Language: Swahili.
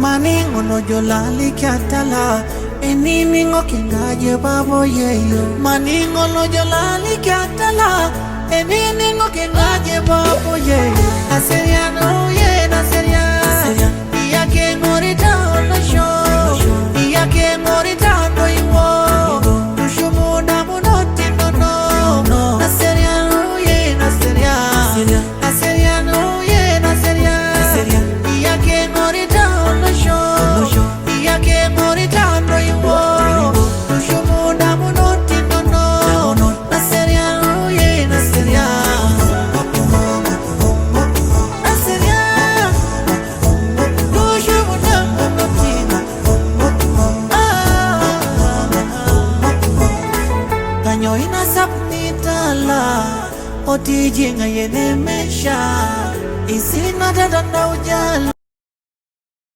Maningo no jolali katala Eniningo kingaje babo yeyo Maningo no jolali katala Eniningo kingaje babo yeyo Naseriano ye naseria Iya ke ngorita ono show Iya ke ngorita no iwo Tushumu na munoti no Naseriano ye naseria Naseriano ye naseria Iya ke ngorita ono show Iya ke ngorita no iwo Tushumu na munoti no Naseriano ye naseria Kanyo inasapnitala Oti jinga yene mesha Isina dada na ujala